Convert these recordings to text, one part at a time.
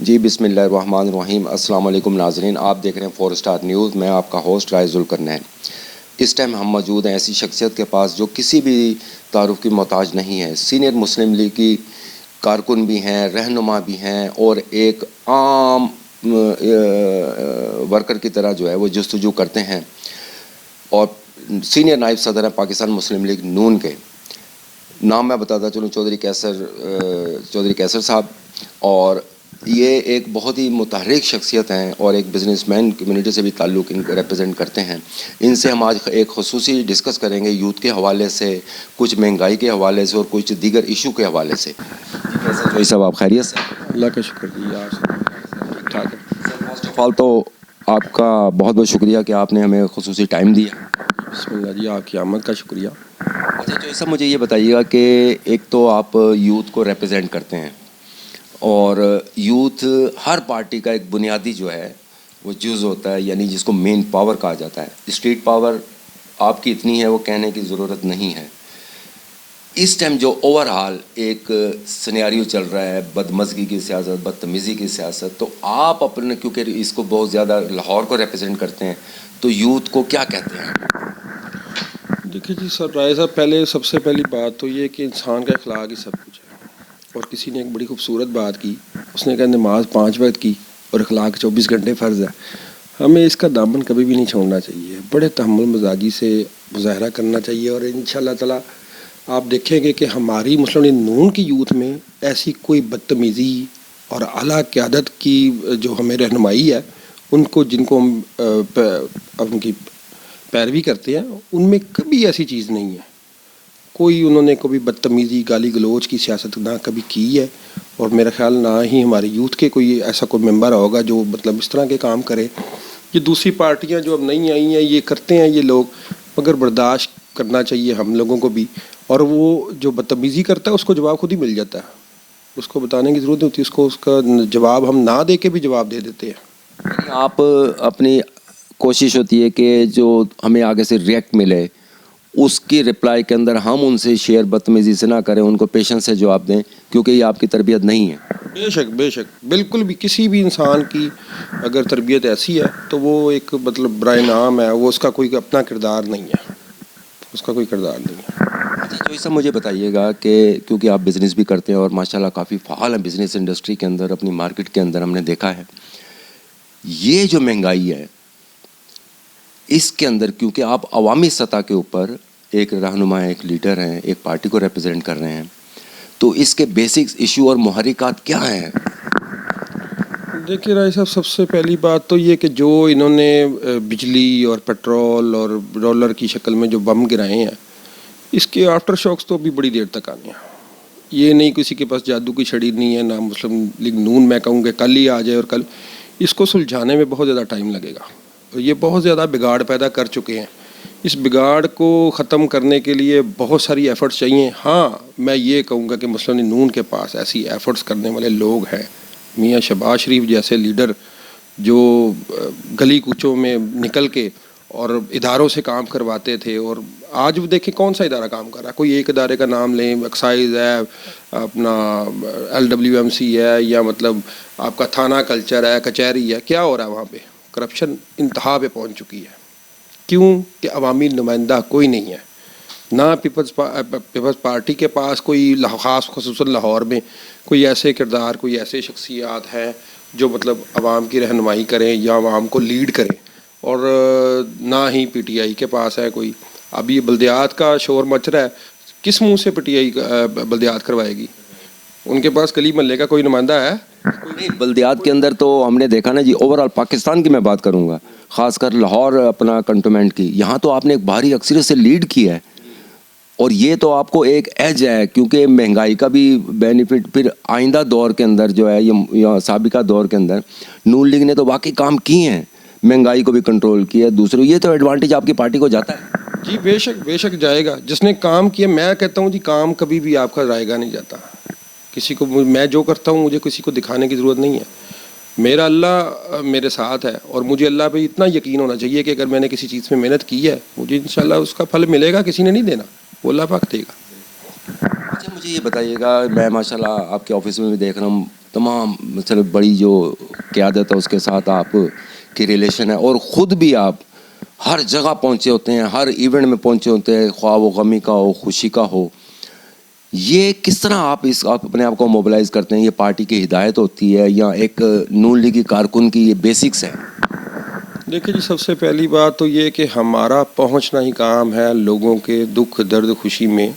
جی بسم اللہ الرحمن الرحیم. السلام علیکم ناظرین، آپ دیکھ رہے ہیں 4 اسٹار نیوز. میں آپ کا ہوسٹ رائے ذوالقرنین. اس ٹائم ہم موجود ہیں ایسی شخصیت کے پاس جو کسی بھی تعارف کی محتاج نہیں ہے. سینئر مسلم لیگ کی کارکن بھی ہیں، رہنما بھی ہیں، اور ایک عام ورکر کی طرح جو ہے وہ جستجو کرتے ہیں، اور سینئر نائب صدر ہیں پاکستان مسلم لیگ نون کے. نام میں بتاتا چلوں، چودھری کیسر صاحب. اور یہ ایک بہت ہی متحرک شخصیت ہیں اور ایک بزنس مین کمیونٹی سے بھی تعلق ان کو ریپرزینٹ کرتے ہیں. ان سے ہم آج ایک خصوصی ڈسکس کریں گے یوتھ کے حوالے سے، کچھ مہنگائی کے حوالے سے، اور کچھ دیگر ایشو کے حوالے سے. جی صاحب، آپ خیریت سے؟ اللہ کا شکر جی. ٹھیک ٹھاک ہے. فرسٹ آف آل تو آپ کا بہت بہت شکریہ کہ آپ نے ہمیں خصوصی ٹائم دیا. بسم اللہ جی. آپ کی آمد کا شکریہ. اچھا جو صاحب، مجھے یہ بتائیے گا کہ ایک تو آپ یوتھ کو ریپرزینٹ کرتے ہیں، اور یوتھ ہر پارٹی کا ایک بنیادی جو ہے وہ جز ہوتا ہے، یعنی جس کو مین پاور کہا جاتا ہے. اسٹریٹ پاور آپ کی اتنی ہے وہ کہنے کی ضرورت نہیں ہے. اس ٹائم جو اوور آل ایک سینیریو چل رہا ہے، بدمزگی کی سیاست، بدتمیزی کی سیاست، تو آپ اپنے، کیونکہ اس کو بہت زیادہ لاہور کو ریپرزینٹ کرتے ہیں، تو یوتھ کو کیا کہتے ہیں؟ دیکھیے جی سر رائے صاحب، پہلے سب سے پہلی بات تو یہ کہ انسان کا اخلاق ہی سب کچھ ہے. اور کسی نے ایک بڑی خوبصورت بات کی، اس نے کہا نماز 5 وقت کی اور اخلاق 24 گھنٹے فرض ہے. ہمیں اس کا دامن کبھی بھی نہیں چھوڑنا چاہیے، بڑے تحمل مزاجی سے مظاہرہ کرنا چاہیے. اور انشاءاللہ تعالیٰ آپ دیکھیں گے کہ ہماری مسلم لیگ نون کی یوتھ میں ایسی کوئی بدتمیزی اور اعلیٰ قیادت کی جو ہمیں رہنمائی ہے، ان کو جن کو ہم ان کی پیروی کرتے ہیں، ان میں کبھی ایسی چیز نہیں ہے. کوئی انہوں نے کبھی بدتمیزی، گالی گلوچ کی سیاست نہ کبھی کی ہے. اور میرا خیال نہ ہی ہمارے یوتھ کے کوئی ایسا کوئی ممبر ہوگا جو مطلب اس طرح کے کام کرے. یہ دوسری پارٹیاں جو اب نہیں آئی ہیں یہ کرتے ہیں یہ لوگ، مگر برداشت کرنا چاہیے ہم لوگوں کو بھی. اور وہ جو بدتمیزی کرتا ہے اس کو جواب خود ہی مل جاتا ہے، اس کو بتانے کی ضرورت نہیں ہوتی. اس کو اس کا جواب ہم نہ دے کے بھی جواب دے دیتے ہیں. آپ اپنی کوشش ہوتی ہے کہ جو ہمیں آگے سے ریئیکٹ ملے اس کی رپلائی کے اندر ہم ان سے شیئر بدتمیزی سے نہ کریں، ان کو پیشنس سے جواب دیں، کیونکہ یہ آپ کی تربیت نہیں ہے. بے شک بے شک، بالکل بھی. کسی بھی انسان کی اگر تربیت ایسی ہے تو وہ ایک مطلب برائے نام ہے، وہ اس کا کوئی اپنا کردار نہیں ہے، اس کا کوئی کردار نہیں ہے. تو اس سے مجھے بتائیے گا کہ کیونکہ آپ بزنس بھی کرتے ہیں اور ماشاءاللہ کافی فعال ہیں بزنس انڈسٹری کے اندر، اپنی مارکیٹ کے اندر ہم نے دیکھا ہے یہ جو مہنگائی ہے اس کے اندر، کیونکہ آپ عوامی سطح کے اوپر ایک رہنما ہیں، ایک لیڈر ہیں، ایک پارٹی کو ریپرزینٹ کر رہے ہیں، تو اس کے بیسکس ایشو اور محرکات کیا ہیں؟ دیکھیے رائے صاحب، سب سے پہلی بات تو یہ کہ جو انہوں نے بجلی اور پیٹرول اور ڈالر کی شکل میں جو بم گرائے ہیں، اس کے آفٹر شاکس تو ابھی بڑی دیر تک آنے ہیں. یہ نہیں کسی کے پاس جادو کی چھڑی نہیں ہے، نہ مسلم لیگ نون میں کہوں کہ کل ہی آ جائے اور کل. اس کو سلجھانے میں بہت زیادہ ٹائم لگے گا. یہ بہت زیادہ بگاڑ پیدا کر چکے ہیں. اس بگاڑ کو ختم کرنے کے لیے بہت ساری ایفرٹس چاہیے. ہاں میں یہ کہوں گا کہ مسلم لیگ نون کے پاس ایسی ایفرٹس کرنے والے لوگ ہیں. میاں شہباز شریف جیسے لیڈر جو گلی کوچوں میں نکل کے اور اداروں سے کام کرواتے تھے، اور آج وہ دیکھیں کون سا ادارہ کام کر رہا ہے. کوئی ایک ادارے کا نام لیں، ایکسائز ہے، اپنا LWMC ہے، یا مطلب آپ کا تھانہ کلچر ہے، کچہری ہے. کیا ہو رہا ہے وہاں پہ؟ کرپشن انتہا پہ پہنچ چکی ہے. کیوں کہ عوامی نمائندہ کوئی نہیں ہے. نہ پیپلز پارٹی کے پاس کوئی خاص خصوصاً لاہور میں کوئی ایسے کردار، کوئی ایسے شخصیات ہیں جو مطلب عوام کی رہنمائی کریں یا عوام کو لیڈ کریں. اور نہ ہی PTI کے پاس ہے کوئی. اب یہ بلدیات کا شور مچ رہا ہے، کس منہ سے PTI بلدیات کروائے گی؟ ان کے پاس گلی محلے کا کوئی نمائندہ ہے؟ نہیں، بلدیات کے اندر تو ہم نے دیکھا نا جی، اوور آل پاکستان کی میں بات کروں گا، خاص کر لاہور اپنا کنٹونمنٹ کی، یہاں تو آپ نے ایک بھاری اکثریت سے لیڈ کیا ہے. اور یہ تو آپ کو ایک ایج ہے، کیونکہ مہنگائی کا بھی بینیفٹ پھر آئندہ دور کے اندر جو ہے، یا سابقہ دور کے اندر نون لیگ نے تو واقعی کام کیے ہیں، مہنگائی کو بھی کنٹرول کیا. دوسرے یہ تو ایڈوانٹیج آپ کی پارٹی کو جاتا ہے. جی بے شک بے شک جائے گا. جس نے کام کیا، میں کہتا ہوں جی کام کبھی بھی آپ کا جائے گا نہیں جاتا. کسی کو میں جو کرتا ہوں مجھے کسی کو دکھانے کی ضرورت نہیں ہے. میرا اللہ میرے ساتھ ہے، اور مجھے اللہ پہ اتنا یقین ہونا چاہیے کہ اگر میں نے کسی چیز میں محنت کی ہے مجھے انشاءاللہ اس کا پھل ملے گا. کسی نے نہیں دینا، وہ اللہ پاک دے گا. اچھا مجھے یہ بتائیے گا، میں ماشاءاللہ آپ کے آفس میں بھی دیکھ رہا ہوں तमाम मतलब बड़ी जो क़यादत है उसके साथ आप की रिलेशन है, और ख़ुद भी आप हर जगह पहुँचे होते हैं, हर इवेंट में पहुँचे होते हैं, ख्वाह वो गमी का हो, खुशी का हो, ये किस तरह आप अपने आप को मोबिलाइज़ करते हैं? ये पार्टी की हिदायत होती है या एक नून लीगी कारकुन की ये बेसिक्स है? देखिए जी, सबसे पहली बात तो ये कि हमारा पहुंचना ही काम है, लोगों के दुख दर्द खुशी में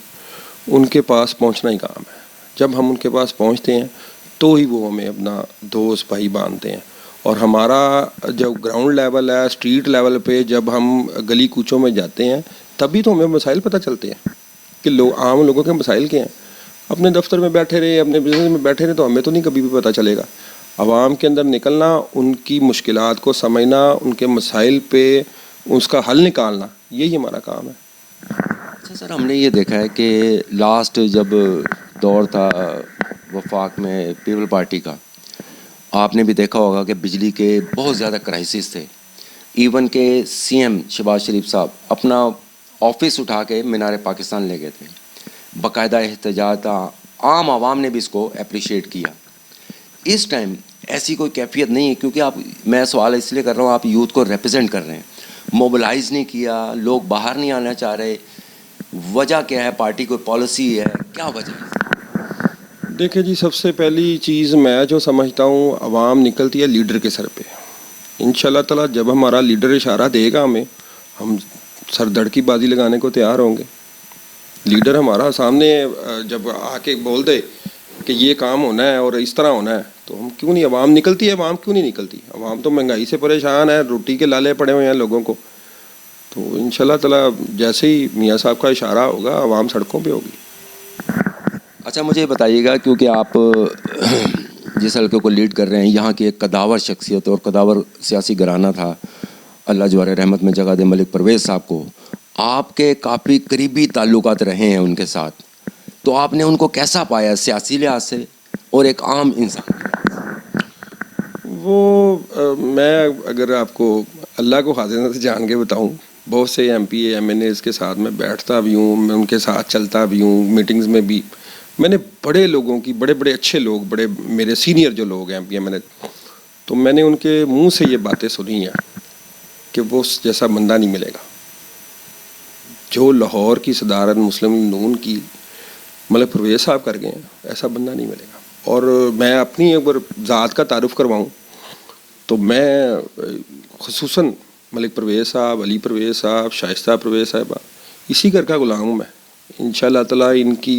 उनके पास पहुंचना ही काम है। जब हम उनके पास पहुंचते हैं तो ही वो हमें अपना दोस्त भाई मानते हैं। और हमारा जब ग्राउंड लेवल है, स्ट्रीट लेवल पे जब हम गली कूचों में जाते हैं तभी तो हमें मसाइल पता चलते हैं कि आम लोगों के मसाइल क्या हैं। अपने दफ्तर में बैठे रहे, अपने बिजनेस में बैठे रहे तो हमें तो नहीं कभी भी पता चलेगा। आवाम के अंदर निकलना, उनकी मुश्किलात को समझना, उनके मसाइल पे उसका हल निकालना, यही हमारा काम है। अच्छा सर, हमने ये देखा है कि लास्ट जब दौर था वफाक में पीपल पार्टी का, आपने भी देखा होगा कि बिजली के बहुत ज़्यादा क्राइसिस थे। इवन के सीएम शहबाज शरीफ साहब अपना ऑफिस उठा के मीनार पाकिस्तान ले गए थे, बाकायदा एहतजाज था, आम आवाम ने भी इसको अप्रिशिएट किया। इस टाइम ऐसी कोई कैफियत नहीं है, क्योंकि मैं सवाल इसलिए कर रहा हूँ, आप यूथ को रिप्रेजेंट कर रहे हैं, मोबिलाइज नहीं किया, लोग बाहर नहीं आना चाह रहे, वजह क्या है? पार्टी कोई पॉलिसी है, क्या वजह है? देखिए जी, सबसे पहली चीज़ मैं जो समझता हूँ, आवाम निकलती है लीडर के सर पे। इंशाल्लाह ताला जब हमारा लीडर इशारा देगा हमें, हम सर धड़ की बाजी लगाने को तैयार होंगे। लीडर हमारा सामने जब आके बोल दे कि ये काम होना है और इस तरह होना है तो हम क्यों नहीं, आवाम निकलती है। आवाम क्यों नहीं निकलती? आवाम तो महंगाई से परेशान है, रोटी के लाले पड़े हुए हैं लोगों को। तो इंशाल्लाह ताला जैसे ही मियाँ साहब का इशारा होगा, आवाम सड़कों पे होगी। अच्छा, मुझे बताइएगा, क्योंकि आप जिस हल्के को लीड कर रहे हैं, यहाँ की एक कदावर शख्सियत और कदावर सियासी घराना था, अल्लाह जवारे रहमत में जगह दे, मलिक परवेज़ साहब को आपके काफ़ी करीबी ताल्लुकात रहे हैं उनके साथ, तो आपने उनको कैसा पाया सियासी लिहाज से और एक आम इंसान? मैं अगर आपको अल्लाह को हाजिर से जान के बताऊं, बहुत से MP MNAs के साथ मैं बैठता भी हूँ, मैं उनके साथ चलता भी हूँ, मीटिंग्स में भी मैंने बड़े लोगों की, बड़े बड़े अच्छे लोग, बड़े मेरे सीनियर जो लोग हैं MP MNA, तो मैंने उनके मुंह से ये बातें सुनी हैं कि वो जैसा बंदा नहीं मिलेगा जो लाहौर की सदारत मुस्लिम नून की मलिक परवेज़ साहब कर गए हैं, ऐसा बंदा नहीं मिलेगा। और मैं अपनी एक बार ज़ात का तारुफ करवाऊँ तो मैं खुसूसन मलिक परवेज़ साहब, अली परवेज़ साहब, शाइस्ता परवेज़ साहबा, इसी घर का गुलाम हूँ मैं। इंशाल्लाह ताला इनकी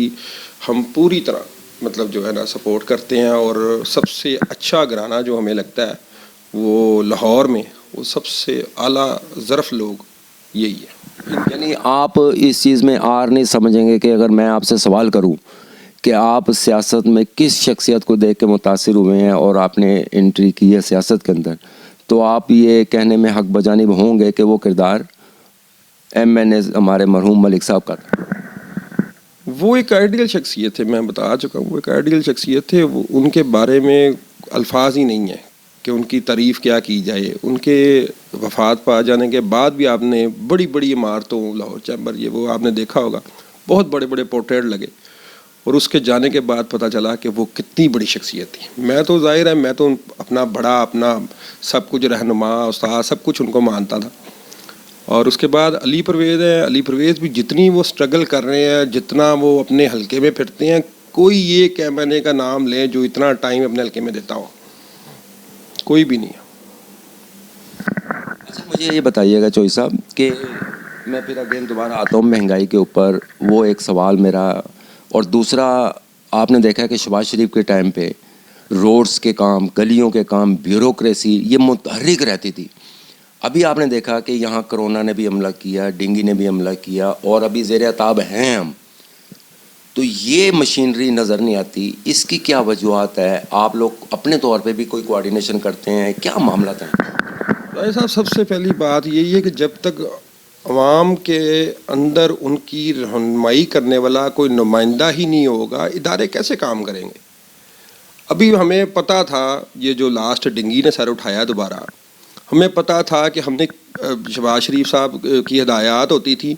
हम पूरी तरह मतलब जो है ना सपोर्ट करते हैं। और सबसे अच्छा घराना जो हमें लगता है वो लाहौर में, वो सबसे आला ज़रफ़ लोग यही है। यानी आप इस चीज़ में आर नहीं समझेंगे कि अगर मैं आपसे सवाल करूं कि आप सियासत में किस शख्सियत को देख के मुतासिर हुए हैं और आपने एंट्री की है सियासत के अंदर, तो आप ये कहने में हक बजानिब होंगे कि वो किरदार MNA हमारे मरहूम मलिक साहब का था? वो एक आइडियल शख्सियत थे, मैं बता चुका हूँ, वो एक आइडियल शख्सियत थे। वो उनके बारे में अल्फाज ही नहीं है कि उनकी तारीफ़ क्या की जाए। उनके वफ़ात पा जाने के बाद भी आपने बड़ी बड़ी इमारतों, लाहौर चैम्बर, ये वो आपने देखा होगा, बहुत बड़े बड़े पोर्ट्रेट लगे, और उसके जाने के बाद पता चला कि वो कितनी बड़ी शख्सियत थी। मैं तो ज़ाहिर है मैं तो अपना बड़ा, अपना सब कुछ रहनुमा, उस्ताद, सब कुछ उनको मानता था। और उसके बाद अली परवेज़ है, अली परवेज़ भी जितनी वो स्ट्रगल कर रहे हैं, जितना वो अपने हलके में फिरते हैं, कोई ये MNA का नाम ले जो इतना टाइम अपने हलके में देता हो, कोई भी नहीं है। अच्छा, मुझे ये बताइएगा चोई साहब कि मैं फिर अगेन दोबारा आता हूँ महंगाई के ऊपर, वो एक सवाल मेरा, और दूसरा आपने देखा है कि शहबाज शरीफ के टाइम पे रोड्स के काम, गलियों के काम, ब्यूरोक्रेसी ये मुतहर्रिक रहती थी। अभी आपने देखा कि यहाँ कोरोना ने भी हमला किया, डेंगू ने भी हमला किया, और अभी ज़ेर अताब हैं हम, तो ये मशीनरी नज़र नहीं आती। इसकी क्या वजूहत है? आप लोग अपने तौर पे भी कोई कोऑर्डिनेशन करते हैं, क्या मामला था? भाई साहब, सबसे पहली बात यही है कि जब तक अवाम के अंदर उनकी रहनुमाई करने वाला कोई नुमाइंदा ही नहीं होगा, इदारे कैसे काम करेंगे? अभी हमें पता था, ये जो लास्ट डेंगू ने सर उठाया दोबारा, हमें पता था कि हमने शहबाज शरीफ साहब की हिदायत होती थी,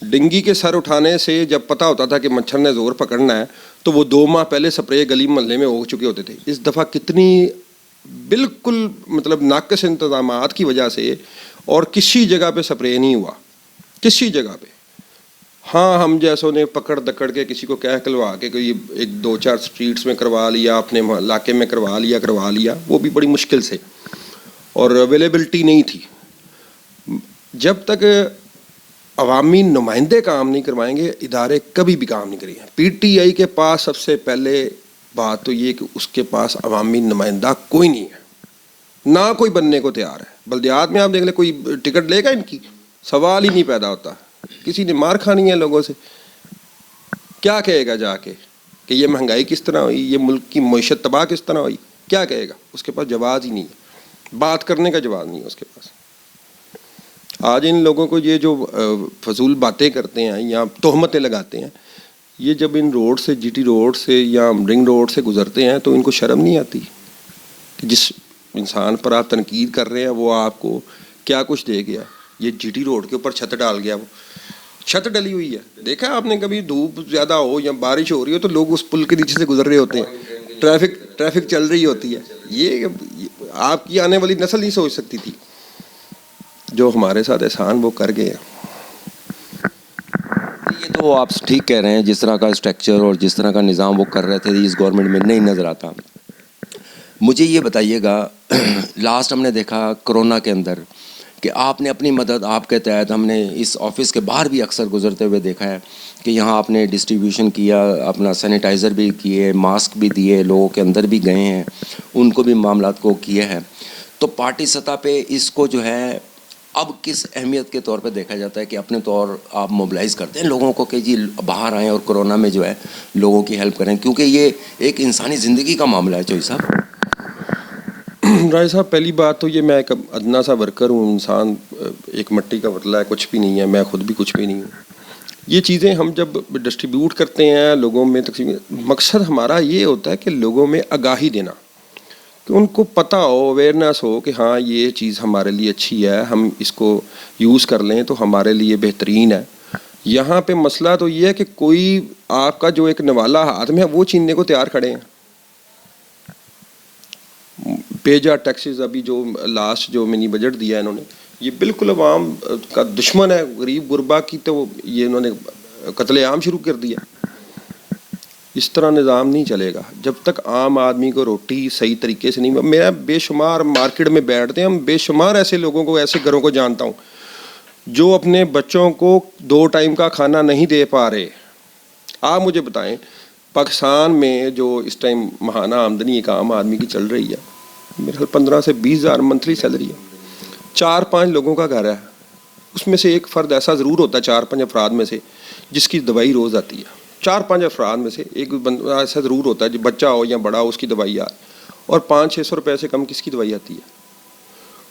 ڈنگی کے سر اٹھانے سے جب پتہ ہوتا تھا کہ مچھر نے زور پکڑنا ہے تو وہ 2 ماہ پہلے سپرے گلی محلے میں ہو چکے ہوتے تھے. اس دفعہ کتنی بالکل مطلب ناقص انتظامات کی وجہ سے اور کسی جگہ پہ سپرے نہیں ہوا, کسی جگہ پہ. ہاں ہم جیسوں نے پکڑ دکڑ کے کسی کو کہہ کلوا کے کوئی 1-2-4 اسٹریٹس میں کروا لیا, اپنے علاقے میں کروا لیا, وہ بھی بڑی مشکل سے, اور اویلیبلٹی نہیں تھی. جب تک عوامی نمائندے کام نہیں کروائیں گے ادارے کبھی بھی کام نہیں کریں گے. پی ٹی آئی کے پاس سب سے پہلے بات تو یہ کہ اس کے پاس عوامی نمائندہ کوئی نہیں ہے, نہ کوئی بننے کو تیار ہے. بلدیات میں آپ دیکھ لیں کوئی ٹکٹ لے گا, ان کی سوال ہی نہیں پیدا ہوتا. کسی نے مار کھانی ہے لوگوں سے, کیا کہے گا جا کے کہ یہ مہنگائی کس طرح ہوئی, یہ ملک کی معیشت تباہ کس طرح ہوئی, کیا کہے گا؟ اس کے پاس جواز ہی نہیں ہے, بات کرنے کا جواز نہیں ہے اس کے پاس. آج ان لوگوں کو یہ جو فضول باتیں کرتے ہیں یا تہمتیں لگاتے ہیں, یہ جب ان روڈ سے جی ٹی روڈ سے یا رنگ روڈ سے گزرتے ہیں تو ان کو شرم نہیں آتی کہ جس انسان پر آپ تنقید کر رہے ہیں وہ آپ کو کیا کچھ دے گیا. یہ جی ٹی روڈ کے اوپر چھت ڈال گیا, وہ چھت ڈلی ہوئی ہے. دیکھا آپ نے کبھی دھوپ زیادہ ہو یا بارش ہو رہی ہو تو لوگ اس پل کے نیچے سے گزر رہے ہوتے ہیں, ٹریفک چل رہی ہوتی ہے. یہ آپ کی آنے والی نسل نہیں سوچ سکتی تھی. جو ہمارے ساتھ احسان وہ کر گئے. یہ تو آپ ٹھیک کہہ رہے ہیں, جس طرح کا اسٹرکچر اور جس طرح کا نظام وہ کر رہے تھے اس گورنمنٹ میں نہیں نظر آتا. مجھے یہ بتائیے گا, لاسٹ ہم نے دیکھا کرونا کے اندر کہ آپ نے اپنی مدد آپ کے تحت, ہم نے اس آفس کے باہر بھی اکثر گزرتے ہوئے دیکھا ہے کہ یہاں آپ نے ڈسٹریبیوشن کیا, اپنا سینیٹائزر بھی کیے, ماسک بھی دیے, لوگوں کے اندر بھی گئے ہیں, ان کو بھی معاملات کو کیے ہیں. تو پارٹی سطح پہ اس کو جو ہے اب کس اہمیت کے طور پہ دیکھا جاتا ہے کہ اپنے طور آپ موبلائز کرتے ہیں لوگوں کو کہ جی باہر آئیں اور کرونا میں جو ہے لوگوں کی ہیلپ کریں, کیونکہ یہ ایک انسانی زندگی کا معاملہ ہے. چوہی صاحب, رائے صاحب, پہلی بات تو یہ میں ایک ادنا سا ورکر ہوں, انسان ایک مٹی کا پتلا ہے, کچھ بھی نہیں ہے, میں خود بھی کچھ بھی نہیں ہوں. یہ چیزیں ہم جب ڈسٹریبیوٹ کرتے ہیں لوگوں میں تقسیم, مقصد ہمارا یہ ہوتا ہے کہ لوگوں میں آگاہی دینا, کہ ان کو پتہ ہو, اویئرنیس ہو کہ ہاں یہ چیز ہمارے لیے اچھی ہے, ہم اس کو یوز کر لیں تو ہمارے لیے بہترین ہے. یہاں پہ مسئلہ تو یہ ہے کہ کوئی آپ کا جو ایک نوالا ہاتھ میں ہے وہ چھیننے کو تیار کھڑے ہیں. پیجا ٹیکسز ابھی جو لاسٹ جو منی بجٹ دیا ہے انہوں نے, یہ بالکل عوام کا دشمن ہے, غریب غربا کی تو یہ انہوں نے قتل عام شروع کر دیا. اس طرح نظام نہیں چلے گا جب تک عام آدمی کو روٹی صحیح طریقے سے نہیں. میں بے شمار مارکیٹ میں بیٹھتے ہیں, ہم بے شمار ایسے لوگوں کو, ایسے گھروں کو جانتا ہوں جو اپنے بچوں کو 2 ٹائم کا کھانا نہیں دے پا رہے. آپ مجھے بتائیں پاکستان میں جو اس ٹائم ماہانہ آمدنی ایک عام آدمی کی چل رہی ہے, میرے خیال 15 سے 20 ہزار منتھلی سیلری ہے. 4-5 لوگوں کا گھر ہے, اس میں سے ایک فرد ایسا ضرور ہوتا ہے 4-5 افراد میں سے جس کی دوائی روز آتی ہے. 4-5 افراد میں سے ایک بندہ ایسا ضرور ہوتا ہے جو بچہ ہو یا بڑا ہو اس کی دوائی آئے, اور 500-600 روپے سے کم کس کی دوائی آتی ہے؟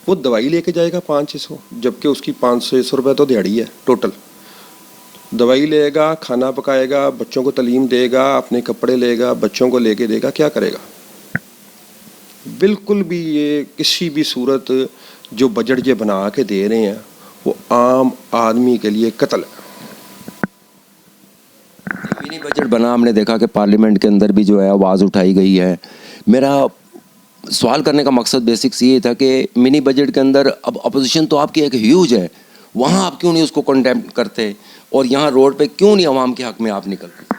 وہ دوائی لے کے جائے گا 500-600, جبکہ اس کی 500-600 روپے تو دیہڑی ہے ٹوٹل. دوائی لے گا, کھانا پکائے گا, بچوں کو تعلیم دے گا, اپنے کپڑے لے گا, بچوں کو لے کے دے گا, کیا کرے گا؟ بالکل بھی یہ کسی بھی صورت جو بجٹ یہ بنا کے دے رہے ہیں وہ عام آدمی کے لیے قتل ہے. منی بجٹ بنا, ہم نے دیکھا کہ پارلیمنٹ کے اندر بھی جو ہے آواز اٹھائی گئی ہے. میرا سوال کرنے کا مقصد بیسکس یہ تھا کہ منی بجٹ کے اندر اب اپوزیشن تو آپ کی ایک ہیوج ہے, وہاں آپ کیوں نہیں اس کو کنڈیم کرتے, اور یہاں روڈ پہ کیوں نہیں عوام کے حق میں آپ نکلتے؟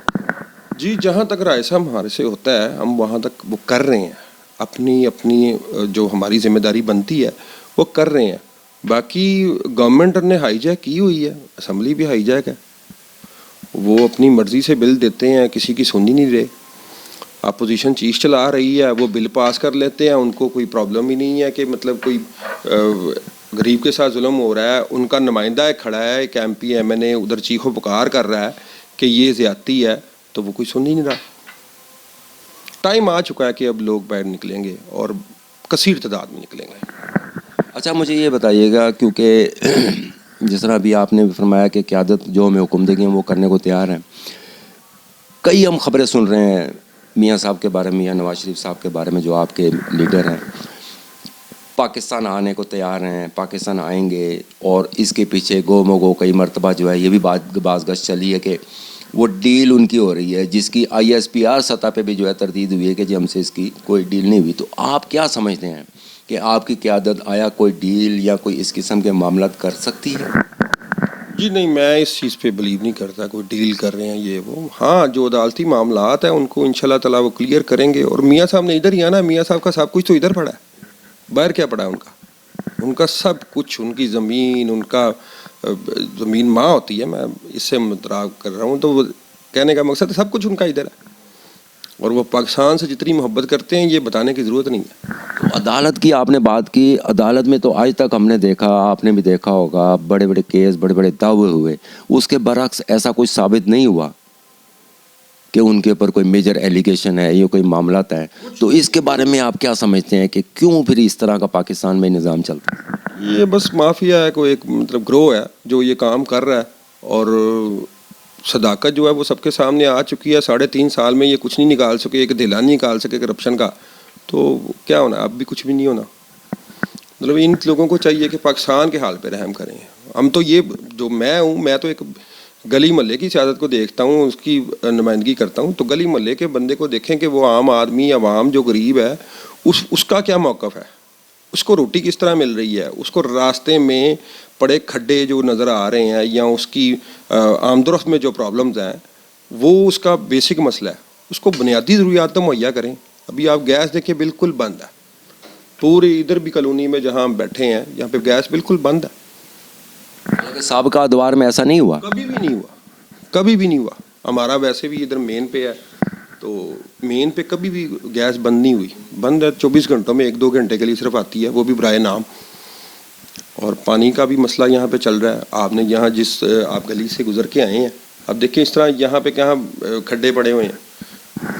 جی جہاں تک رائے صاحب ہمارے سے ہوتا ہے ہم وہاں تک وہ کر رہے ہیں, اپنی جو ہماری ذمہ داری بنتی ہے وہ کر رہے ہیں. باقی گورنمنٹ نے ہائی جیک کی ہوئی ہے, اسمبلی بھی ہائی جیک ہے, وہ اپنی مرضی سے بل دیتے ہیں, کسی کی سن ہی نہیں رہے. اپوزیشن چیز چلا رہی ہے, وہ بل پاس کر لیتے ہیں, ان کو کوئی پرابلم ہی نہیں ہے کہ مطلب کوئی غریب کے ساتھ ظلم ہو رہا ہے. ان کا نمائندہ ایک کھڑا ہے, ایک ایم پی ایم این اے ادھر چیخو پکار کر رہا ہے کہ یہ زیادتی ہے, تو وہ کوئی سن ہی نہیں رہا. ٹائم آ چکا ہے کہ اب لوگ باہر نکلیں گے اور کثیر تعداد میں نکلیں گے. اچھا مجھے یہ بتائیے گا, کیونکہ جس طرح ابھی آپ نے فرمایا کہ قیادت جو ہمیں حکم دے گی وہ کرنے کو تیار ہیں, کئی ہم خبریں سن رہے ہیں میاں صاحب کے بارے میں, میاں نواز شریف صاحب کے بارے میں جو آپ کے لیڈر ہیں. पाकिस्तान आने को तैयार हैं, पाकिस्तान आएंगे, और इसके पीछे गो मगो कई मरतबा जो है ये भी बात गश चली है कि वो डील उनकी हो रही है, जिसकी ISPR सतह पे भी जो है तरदीद हुई है कि जी हमसे इसकी कोई डील नहीं हुई। तो आप क्या समझते हैं कि आपकी क़यादत आया कोई डील या कोई इस किस्म के मामला कर सकती है? जी नहीं, मैं इस चीज़ पे बिलीव नहीं करता कोई डील कर रहे हैं ये वो। हाँ, जो अदालती मामलात है उनको इंशाल्लाह ताला वो क्लियर करेंगे। और मियाँ साहब ने इधर ही आना, मियाँ साहब का सब कुछ तो इधर पड़ा है, बाहर क्या पड़ा है उनका? उनका सब कुछ, उनकी ज़मीन, उनका ज़मीन माँ होती है, मैं इससे मुतराब कर रहा हूँ। तो वो कहने का मकसद सब कुछ उनका इधर है, और वो पाकिस्तान से जितनी मोहब्बत करते हैं ये बताने की ज़रूरत नहीं है। तो अदालत की आपने बात की, अदालत में तो आज तक हमने देखा, आपने भी देखा होगा, बड़े बड़े केस, बड़े बड़े दावे हुए, उसके बरक्स ऐसा कुछ साबित नहीं हुआ कि उनके ऊपर कोई मेजर एलिगेशन है या कोई मामला है। तो इसके बारे में आप क्या समझते हैं कि क्यों फिर इस तरह का पाकिस्तान में निज़ाम चलता है? ये बस माफिया है, कोई एक मतलब ग्रोह है जो ये काम कर रहा है, और सदाकत जो है वो सबके सामने आ चुकी है। 3.5 साल में ये कुछ नहीं निकाल सके, एक ढीला नहीं निकाल सके करप्शन का, तो क्या होना, अब भी कुछ भी नहीं होना। मतलब इन लोगों को चाहिए कि पाकिस्तान के हाल पे रहम करें। हम तो ये, जो मैं हूँ, मैं तो एक गली मोहल्ले की सियासत को देखता हूँ, उसकी नुमाइंदगी करता हूँ। तो गली मोहल्ले के बंदे को देखें कि वो आम आदमी, अवाम जो गरीब है, उसका क्या मौक़िफ़ है, उसको रोटी किस तरह मिल रही है, उसको रास्ते में पड़े खड्डे जो नज़र आ रहे हैं, या उसकी आमदोरफ्त में जो प्रॉब्लम्स हैं, वो उसका बेसिक मसला है। उसको बुनियादी ज़रूरियात तो मुहैया करें। अभी आप गैस देखिए, बिल्कुल बंद है पूरे इधर भी कॉलोनी में जहाँ हम बैठे हैं, यहाँ पे गैस बिल्कुल बंद है। साबिका अदवार में ऐसा नहीं हुआ, कभी भी नहीं हुआ, कभी भी नहीं हुआ। हमारा वैसे भी इधर मेन पे है, तो मेन पे कभी भी गैस बंद नहीं हुई। बंद है 24 घंटों में 1-2 घंटे के लिए सिर्फ आती है, वो भी बराए नाम। और पानी का भी मसला यहाँ पे चल रहा है। आपने यहाँ जिस आप गली से गुजर के आए हैं, अब देखिए इस तरह यहाँ पे कहाँ खड्डे पड़े हुए हैं,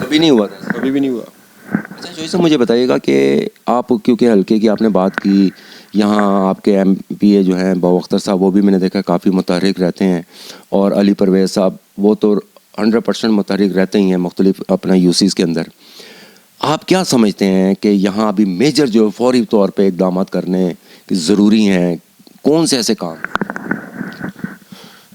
कभी नहीं हुआ था, कभी भी नहीं हुआ। अच्छा, जो इसे मुझे बताइएगा कि आप, क्योंकि हल्के की आपने बात की, यहाँ आपके MPA जो हैं बाबू अख्तर साहब, वो भी मैंने देखा काफ़ी मुतहरिक रहते हैं, और अली परवेज़ साहब वो तो 100% मुतहरिक रहते ही हैं मुख्तलिफ अपना UCs के अंदर। आप क्या समझते हैं कि यहाँ अभी मेजर जो फौरी तौर पे इक़दाम करने की ज़रूरी हैं, कौन से ऐसे काम?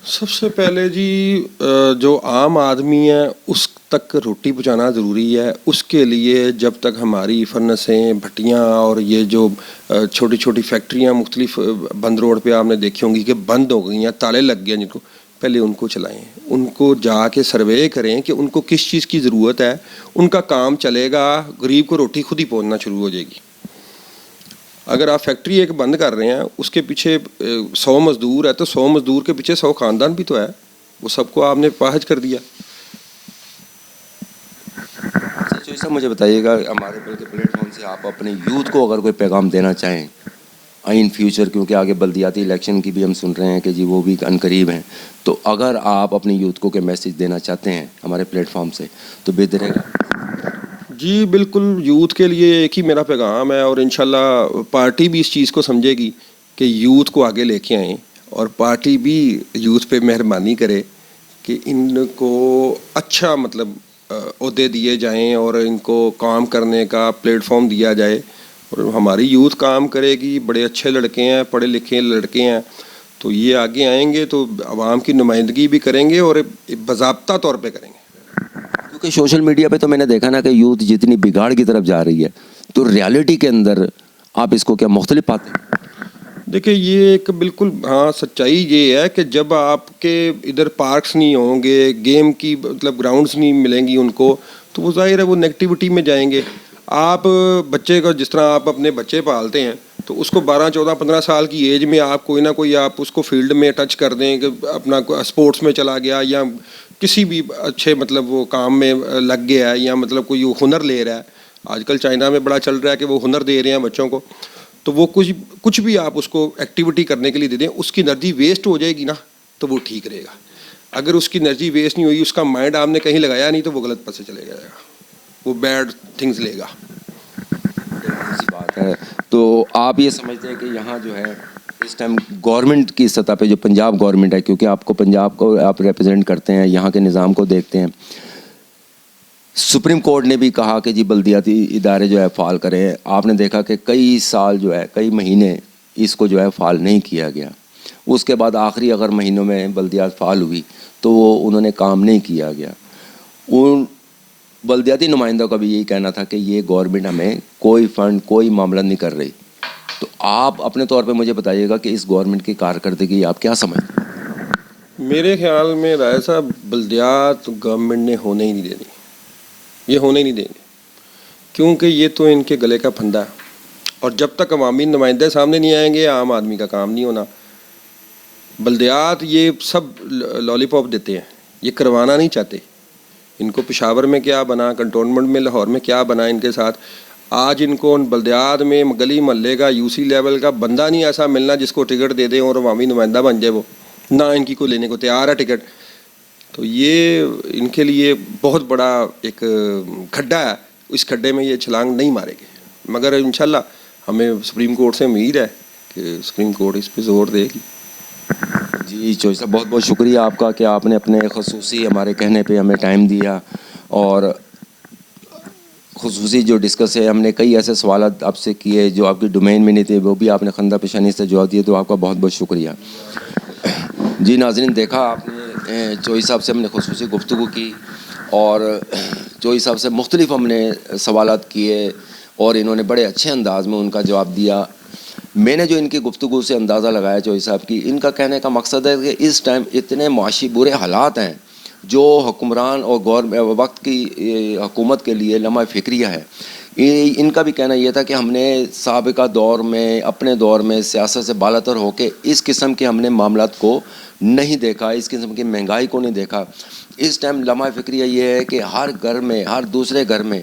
सबसे पहले जी, जो आम आदमी है उस तक रोटी पहुँचाना ज़रूरी है। उसके लिए जब तक हमारी फर्नेसें, भट्टियाँ और ये जो छोटी छोटी फैक्ट्रियाँ मुख्तलिफ बंद रोड पे आपने देखी होंगी कि बंद हो गई हैं, ताले लग गए जिनको, पहले उनको चलाएं, उनको जाके सर्वे करें कि उनको किस चीज़ की ज़रूरत है, उनका काम चलेगा, गरीब को रोटी खुद ही पहुँचना शुरू हो जाएगी। अगर आप फैक्ट्री एक बंद कर रहे हैं, उसके पीछे 100 मज़दूर है, तो 100 मज़दूर के पीछे 100 ख़ानदान भी तो है, वो सबको आपने पाहज कर दिया। अच्छा, ऐसा मुझे बताइएगा, हमारे प्लेटफॉर्म से आप अपने यूथ को अगर कोई पैगाम देना चाहें इन फ्यूचर, क्योंकि आगे बल्दियाती इलेक्शन की भी हम सुन रहे हैं कि जी वो भी अनकरीब हैं, तो अगर आप अपने यूथ को कोई मैसेज देना चाहते हैं हमारे प्लेटफॉर्म से तो बेहतर रहेगा। जी बिल्कुल, यूथ के लिए एक ही मेरा पैगाम है, और इंशाल्लाह पार्टी भी इस चीज़ को समझेगी कि यूथ को आगे लेके आएँ, और पार्टी भी यूथ पे मेहरबानी करे कि इनको अच्छा मतलब ओहदे दिए जाएं और इनको काम करने का प्लेटफॉर्म दिया जाए। और हमारी यूथ काम करेगी, बड़े अच्छे लड़के हैं, पढ़े लिखे लड़के हैं, तो ये आगे आएंगे तो आवाम की नुमाइंदगी भी करेंगे और बाज़ाब्ता तौर पे करेंगे। क्योंकि सोशल मीडिया पे तो मैंने देखा ना कि यूथ जितनी बिगाड़ की तरफ जा रही है, तो रियलिटी के अंदर आप इसको क्या मुख्तलिफ पाते हैं? देखिए, ये एक बिल्कुल हाँ सच्चाई ये है कि जब आपके इधर पार्क्स नहीं होंगे, गेम की मतलब ग्राउंड्स नहीं मिलेंगी उनको, तो वो ज़ाहिर है वो नेगेटिविटी में जाएंगे। आप बच्चे को, जिस तरह आप अपने बच्चे पालते हैं, तो उसको 12, 14, 15 साल की एज में आप कोई ना कोई आप उसको फील्ड में टच कर दें कि अपना स्पोर्ट्स में चला गया या किसी भी अच्छे मतलब वो काम में लग गया है, या मतलब कोई हुनर ले रहा है। आजकल चाइना में बड़ा चल रहा है कि वो हुनर दे रहे हैं बच्चों को, तो वो कुछ भी आप उसको एक्टिविटी करने के लिए दे दें, उसकी एनर्जी वेस्ट हो जाएगी ना, तो वो ठीक रहेगा। अगर उसकी एनर्जी वेस्ट नहीं हुई, उसका माइंड आपने कहीं लगाया नहीं, तो वो गलत पासे चले जाएगा, वो बैड थिंग्स लेगा। ऐसी बात है। तो आप ये समझते हैं कि यहाँ जो है इस टाइम गवर्नमेंट की सतह पे, जो पंजाब गवर्नमेंट है, क्योंकि आपको पंजाब को आप रिप्रेजेंट करते हैं, यहाँ के निज़ाम को देखते हैं, सुप्रीम कोर्ट ने भी कहा कि जी बल्दियाती इदारे जो है फ़ाल करें। आपने देखा कि कई साल जो है, कई महीने इसको जो है फ़ाल नहीं किया गया। उसके बाद आखिरी अगर महीनों में बल्दियात फ़ाल हुई तो वो उन्होंने काम नहीं किया गया। उन बल्दियाती नुमाइंदों का भी यही कहना था कि ये गवर्नमेंट हमें कोई फ़ंड, कोई मामला नहीं कर रही। तो आप अपने तौर पे मुझे बताइएगा कि इस गवर्नमेंट की कारकर्दगी आप क्या समझते हैं? मेरे ख्याल में राय साहब, बल्दियात गवर्नमेंट ने होने ही नहीं देनी, ये होने ही नहीं देंगे, क्योंकि ये तो इनके गले का फंदा है। और जब तक अवामी नुमाइंदे सामने नहीं आएंगे आम आदमी का काम नहीं होना। बल्दियात ये सब लॉलीपॉप देते हैं, ये करवाना नहीं चाहते। इनको पेशावर में क्या बना, कंटोनमेंट में लाहौर में क्या बना इनके साथ। आज इनको बल्दियात में गली महल्ले का यूसी लेवल का बंदा नहीं ऐसा मिलना जिसको टिकट दे दें और अवामी नुमाइंदा बन जाए, वो ना इनकी को लेने को तैयार है टिकट। तो ये इनके लिए बहुत बड़ा एक खड्डा है, इस खड्डे में ये छलांग नहीं मारेंगे। मगर इंशाल्लाह हमें सुप्रीम कोर्ट से उम्मीद है कि सुप्रीम कोर्ट इस पे जोर देगी। जी चौधरी साहब, बहुत बहुत शुक्रिया आपका कि आपने अपने खसूसी हमारे कहने पे हमें टाइम दिया और खसूसी जो डिस्कस है, हमने कई ऐसे सवाल आपसे किए जो आपकी डोमेन में नहीं थे, वो भी आपने खंदा पेशानी से जवाब दिए, तो आपका बहुत बहुत शुक्रिया। जी नाज़रीन, देखा आपने चौधरी साहब से हमने खसूसी गुफ्तगू की और चौधरी साहब से मुख्तलिफ हमने सवालात किए और इन्होंने बड़े अच्छे अंदाज में उनका जवाब दिया। मैंने जो इनकी गुफ्तगू से अंदाज़ा लगाया चौधरी साहब की, इनका कहने का मकसद है कि इस टाइम इतने माशी बुरे हालात हैं जो हुक्मरान और गवर्नमेंट वक्त की हुकूमत के लिए लम्हा फ़िक्रिया है। इनका भी कहना यह था कि हमने साबिका दौर में, अपने दौर में सियासत से बालातर होकर इस किस्म के हमने मामलात को नहीं देखा, इस किस्म की महंगाई को नहीं देखा। इस टाइम लम्हा फ़िक्रिया ये है कि हर घर में, हर दूसरे घर में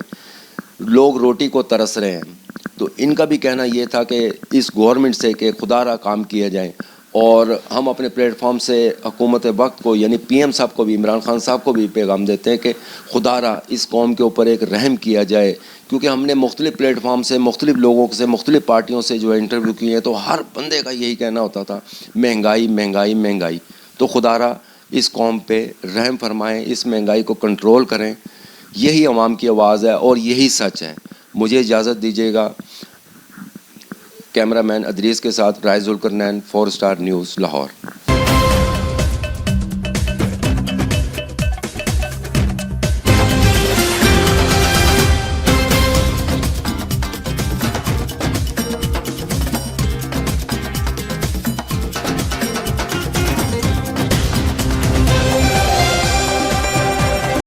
लोग रोटी को तरस रहे हैं। तो इनका भी कहना ये था कि इस गवर्नमेंट से कि खुदारा काम किया जाए और हम अपने प्लेटफॉर्म से हुकूमत वक्त को यानी पीएम साहब को भी, इमरान खान साहब को भी पैगाम देते हैं कि खुदारा इस कौम के ऊपर एक रहम किया जाए, क्योंकि हमने मुख्तलिफ प्लेटफॉर्म से, मुख्तलिफ लोगों से, मुख्तलिफ पार्टियों से जो है इंटरव्यू किए हैं, तो हर बंदे का यही कहना होता था महंगाई महंगाई महंगाई। तो खुदारा इस कौम पे रहम फरमाएँ, इस महंगाई को कंट्रोल करें। यही अवाम की आवाज़ है और यही सच है। मुझे इजाज़त दीजिएगा। कैमरामैन अदरीस के साथ राय जुल्करनैन, 4 स्टार न्यूज़, लाहौर।